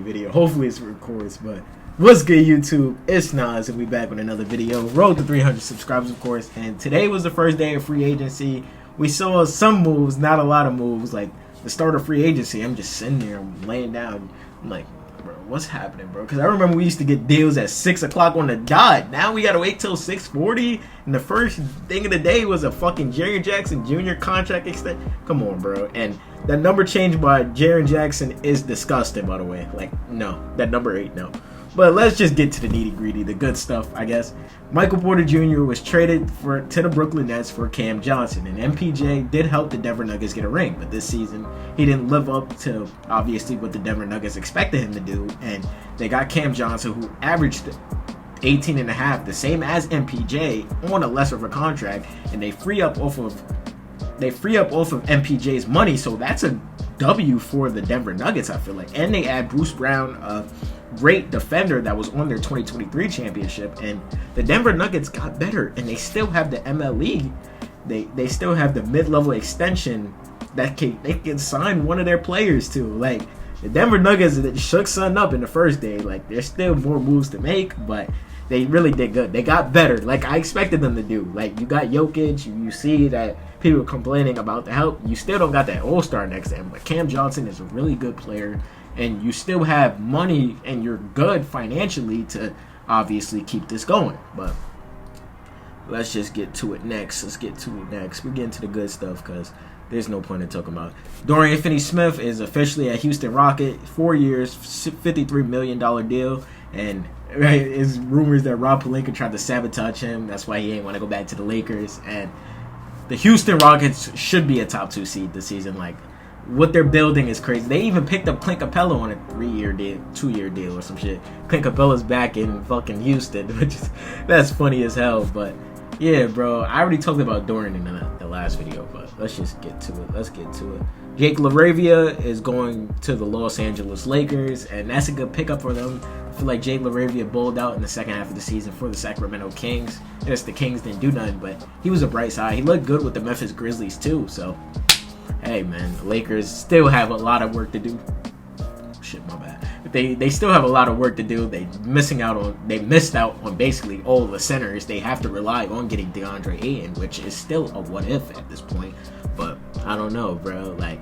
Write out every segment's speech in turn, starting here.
video. Hopefully it records, but what's good, YouTube? It's Nas, and we back with another video. Road to 300 subscribers, of course, and today was the first day of free agency. We saw some moves, not a lot of moves, like the start of free agency. I'm just sitting there, I'm laying down, I'm like, bro, what's happening, bro? Because I remember we used to get deals at 6 o'clock on the dot. Now we gotta wait till 6:40, and the first thing of the day was a fucking Jaren Jackson Jr. contract extension. Come on, bro. And that number change by Jaren Jackson is disgusting, by the way. Like, no, that number 8, no. But let's just get to the nitty-gritty, the good stuff, I guess. Michael Porter Jr. was traded to the Brooklyn Nets for Cam Johnson, and MPJ did help the Denver Nuggets get a ring, but this season he didn't live up to, obviously, what the Denver Nuggets expected him to do, and they got Cam Johnson, who averaged 18.5, the same as MPJ, on a lesser of a contract, and they free up off of MPJ's money, so that's a W for the Denver Nuggets, I feel like. And they add Bruce Brown, a great defender that was on their 2023 championship, and the Denver Nuggets got better, and they still have the MLE. They still have the mid-level extension that they can sign one of their players to. Like, the Denver Nuggets shook something up in the first day. Like, there's still more moves to make, but they really did good. They got better, like I expected them to do. Like, you got Jokic, you see that people are complaining about the help. You still don't got that all-star next to him, but Cam Johnson is a really good player, and you still have money, and you're good financially to obviously keep this going. But let's just get to it next. We're getting to the good stuff because there's no point in talking about it. Dorian Finney-Smith is officially a Houston Rocket, 4 years, $53 million deal, and it's rumors that Rob Pelinka tried to sabotage him. That's why he ain't want to go back to the Lakers. And the Houston Rockets should be a top 2 seed this season. Like, what they're building is crazy. They even picked up Clint Capella on a 2-year deal or some shit. Clint Capella's back in fucking Houston, which is, that's funny as hell. But yeah, bro, I already talked about Dorian in the last video, but let's just get to it. Jake LaRavia is going to the Los Angeles Lakers, and that's a good pickup for them. I feel like Jake LaRavia bowled out in the second half of the season for the Sacramento Kings. Yes, the Kings didn't do nothing, but he was a bright side. He looked good with the Memphis Grizzlies too, so hey, man, the Lakers still have a lot of work to do. Shit, my bad. But they still have a lot of work to do. They missed out on basically all the centers. They have to rely on getting DeAndre Ayton, which is still a what if at this point. But I don't know, bro. Like,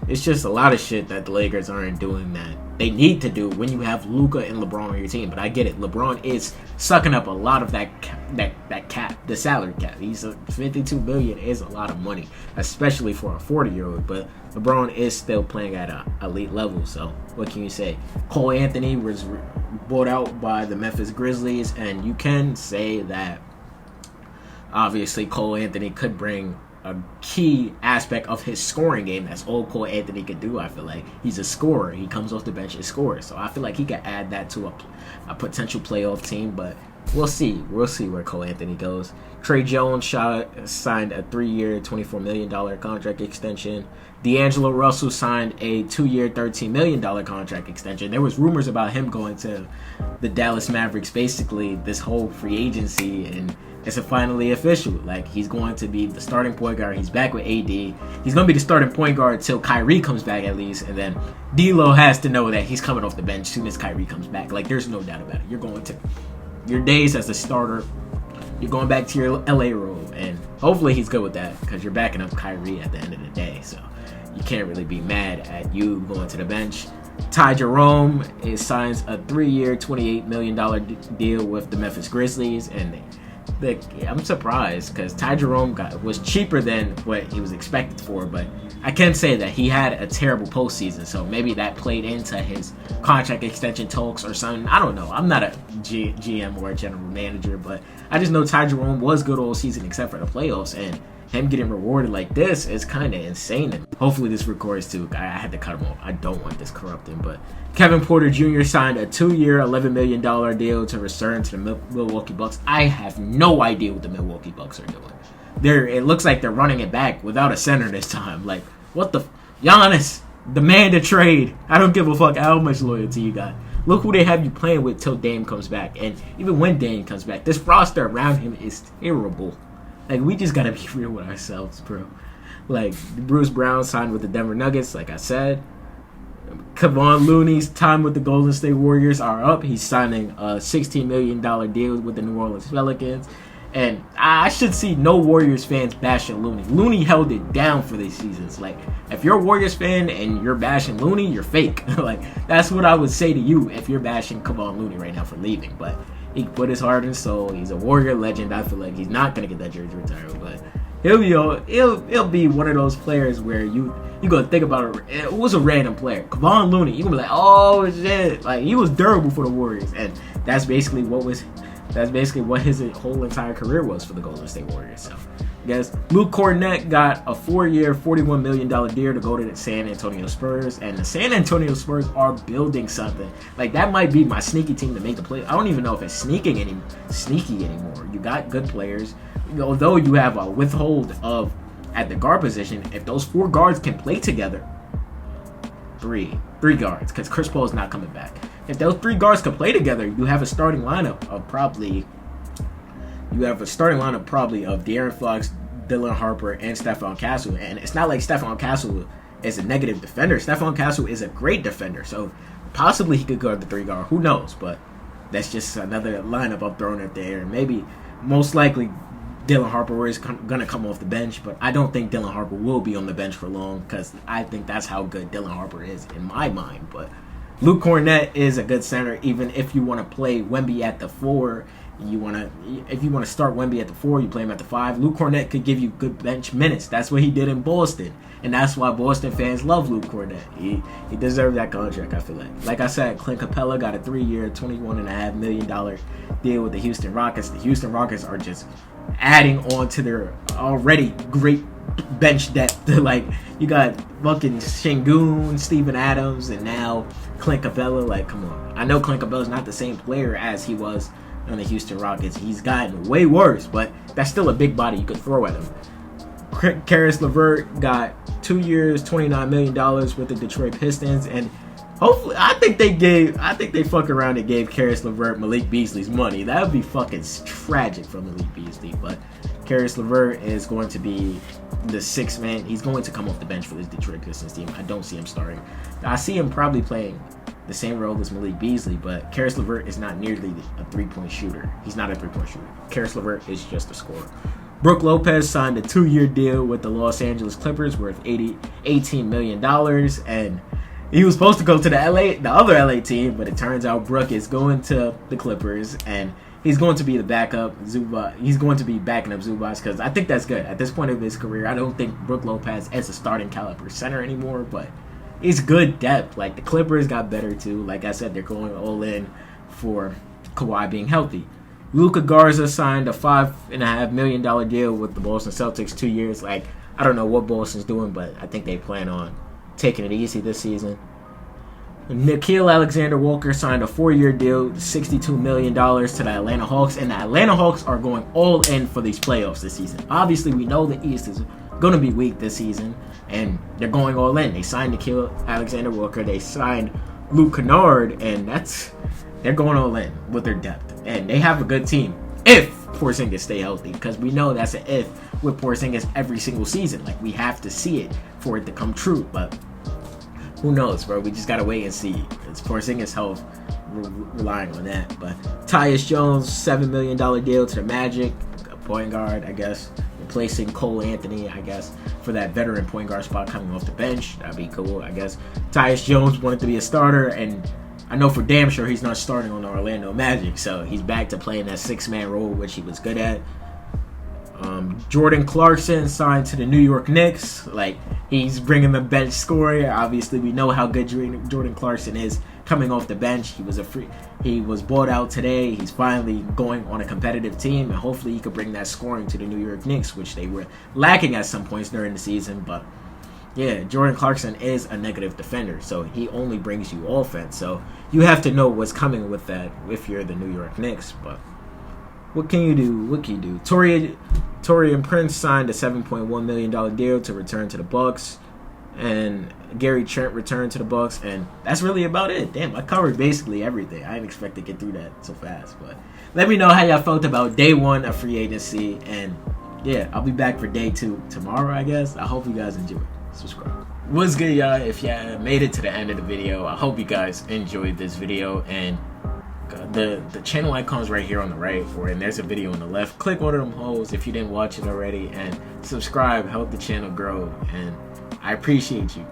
it's just a lot of shit that the Lakers aren't doing that they need to do when you have Luka and LeBron on your team. But I get it. LeBron is sucking up a lot of that cap, the salary cap. He's $52 million is a lot of money, especially for a 40-year-old. But LeBron is still playing at an elite level. So what can you say? Cole Anthony was bought out by the Memphis Grizzlies, and you can say that obviously Cole Anthony could bring a key aspect of his scoring game. That's all Cole Anthony can do. I feel like he's a scorer. He comes off the bench and scores. So I feel like he can add that to a potential playoff team. But we'll see. We'll see where Cole Anthony goes. Trey Jones signed a 3-year, $24 million contract extension. D'Angelo Russell signed a 2-year, $13 million contract extension. There was rumors about him going to the Dallas Mavericks basically this whole free agency, and it's finally official. Like, he's going to be the starting point guard. He's back with AD. He's going to be the starting point guard till Kyrie comes back at least. And then D'Lo has to know that he's coming off the bench as soon as Kyrie comes back. Like, there's no doubt about it. You're going to your days as a starter. You're going back to your LA role. And hopefully he's good with that because you're backing up Kyrie at the end of the day. So you can't really be mad at you going to the bench. Ty Jerome signs a 3-year, $28 million deal with the Memphis Grizzlies. And I'm surprised because Ty Jerome was cheaper than what he was expected for, but I can say that he had a terrible postseason, so maybe that played into his contract extension talks or something. I don't know. I'm not a GM or a general manager, but I just know Ty Jerome was good all season except for the playoffs, and him getting rewarded like this is kind of insane. And hopefully this records too. I had to cut him off. I don't want this corrupting. But Kevin Porter Jr. signed a 2-year, $11 million deal to return to the Milwaukee Bucks. I have no idea what the Milwaukee Bucks are doing. It looks like they're running it back without a center this time. Like, what the Giannis, demand a trade. I don't give a fuck how much loyalty you got. Look who they have you playing with till Dame comes back. And even when Dame comes back, this roster around him is terrible. Like, we just gotta be real with ourselves, bro. Like, Bruce Brown signed with the Denver Nuggets, like I said. Kevon Looney's time with the Golden State Warriors are up. He's signing a $16 million deal with the New Orleans Pelicans. And I should see no Warriors fans bashing Looney. Looney held it down for these seasons. Like, if you're a Warriors fan and you're bashing Looney, you're fake. Like, that's what I would say to you if you're bashing Kevon Looney right now for leaving. But he put his heart and soul. He's a Warrior legend. I feel like he's not going to get that jersey retired. But he'll be one of those players where you gonna think about it was a random player. Kevon Looney, you gonna be like, oh shit, like he was durable for the Warriors, and that's basically what his whole entire career was for the Golden State Warriors. So I guess Luke Kornet got a 4-year, $41 million deal to go to the San Antonio Spurs, and the San Antonio Spurs are building something. Like, that might be my sneaky team to make the play. I don't even know if it's sneaky anymore. You got good players. Although you have a withhold of at the guard position, if those 4 guards can play together, three guards, because Chris Paul is not coming back. If those 3 guards can play together, you have a starting lineup of probably of De'Aaron Fox, Dylan Harper, and Stephon Castle. And it's not like Stephon Castle is a negative defender. Stephon Castle is a great defender, so possibly he could guard the 3 guard. Who knows? But that's just another lineup I'm throwing at there. Maybe, most likely, Dylan Harper is going to come off the bench, but I don't think Dylan Harper will be on the bench for long because I think that's how good Dylan Harper is in my mind. But Luke Kornet is a good center, even if you want to play Wemby at the 4. If you want to start Wemby at the 4, you play him at the 5. Luke Kornet could give you good bench minutes. That's what he did in Boston, and that's why Boston fans love Luke Kornet. He deserved that contract, I feel like. Like I said, Clint Capella got a 3-year, $21.5 million deal with the Houston Rockets. The Houston Rockets are just adding on to their already great bench depth. Like, you got fucking Şengün, Steven Adams, and now Clint Capella. Like, come on. I know Clint Capella's not the same player as he was on the Houston Rockets. He's gotten way worse, but that's still a big body you could throw at him. Caris LeVert got 2 years, $29 million with the Detroit Pistons, and hopefully, I think they fuck around and gave Caris LeVert Malik Beasley's money. That would be fucking tragic for Malik Beasley. But Caris LeVert is going to be the 6th man. He's going to come off the bench for this Detroit Pistons team. I don't see him starting. I see him probably playing the same role as Malik Beasley, but Caris LeVert is not nearly a 3-point shooter. He's not a 3-point shooter. Caris LeVert is just a scorer. Brook Lopez signed a 2-year deal with the Los Angeles Clippers worth $18 million, and he was supposed to go to the other LA team, but it turns out Brook is going to the Clippers, and he's going to be the backup Zubac. He's going to be backing up Zubac because I think that's good. At this point of his career, I don't think Brook Lopez is a starting caliber center anymore, but it's good depth. Like, the Clippers got better too. Like I said, they're going all in for Kawhi being healthy. Luka Garza signed a $5.5 million deal with the Boston Celtics, 2 years. Like, I don't know what Boston's doing, but I think they plan on taking it easy this season. Nickeil Alexander-Walker signed a 4-year deal, $62 million to the Atlanta Hawks, and the Atlanta Hawks are going all in for these playoffs this season. Obviously, we know the East is going to be weak this season, and they're going all in. They signed Nickeil Alexander-Walker, they signed Luke Kennard, and they're going all in with their depth, and they have a good team if Porzingis stay healthy, because we know that's an if with Porzingis every single season. Like, we have to see it for it to come true, but who knows, bro? We just gotta wait and see. It's Porzingis' health, relying on that. But Tyus Jones, $7 million deal to the Magic, a point guard, I guess, replacing Cole Anthony, I guess, for that veteran point guard spot coming off the bench. That'd be cool, I guess. Tyus Jones wanted to be a starter, and I know for damn sure he's not starting on the Orlando Magic, so he's back to playing that 6-man role, which he was good at. Jordan Clarkson signed to the New York Knicks. Like, he's bringing the bench scoring. Obviously, we know how good Jordan Clarkson is coming off the bench. He was bought out today. He's finally going on a competitive team, and hopefully he could bring that scoring to the New York Knicks, which they were lacking at some points during the season. But yeah, Jordan Clarkson is a negative defender, so he only brings you offense. So you have to know what's coming with that if you're the New York Knicks. But what can you do? Taurean Prince signed a $7.1 million deal to return to the Bucks, and Gary Trent returned to the Bucks, and that's really about it. Damn, I covered basically everything. I didn't expect to get through that so fast, but let me know how y'all felt about day 1 of free agency, and yeah, I'll be back for day 2 tomorrow, I guess. I hope you guys enjoy. Subscribe. What's good, y'all? If you made it to the end of the video, I hope you guys enjoyed this video. And the channel icon's right here on the right, and there's a video on the left. Click one of them holes if you didn't watch it already, and subscribe. Help the channel grow, and I appreciate you.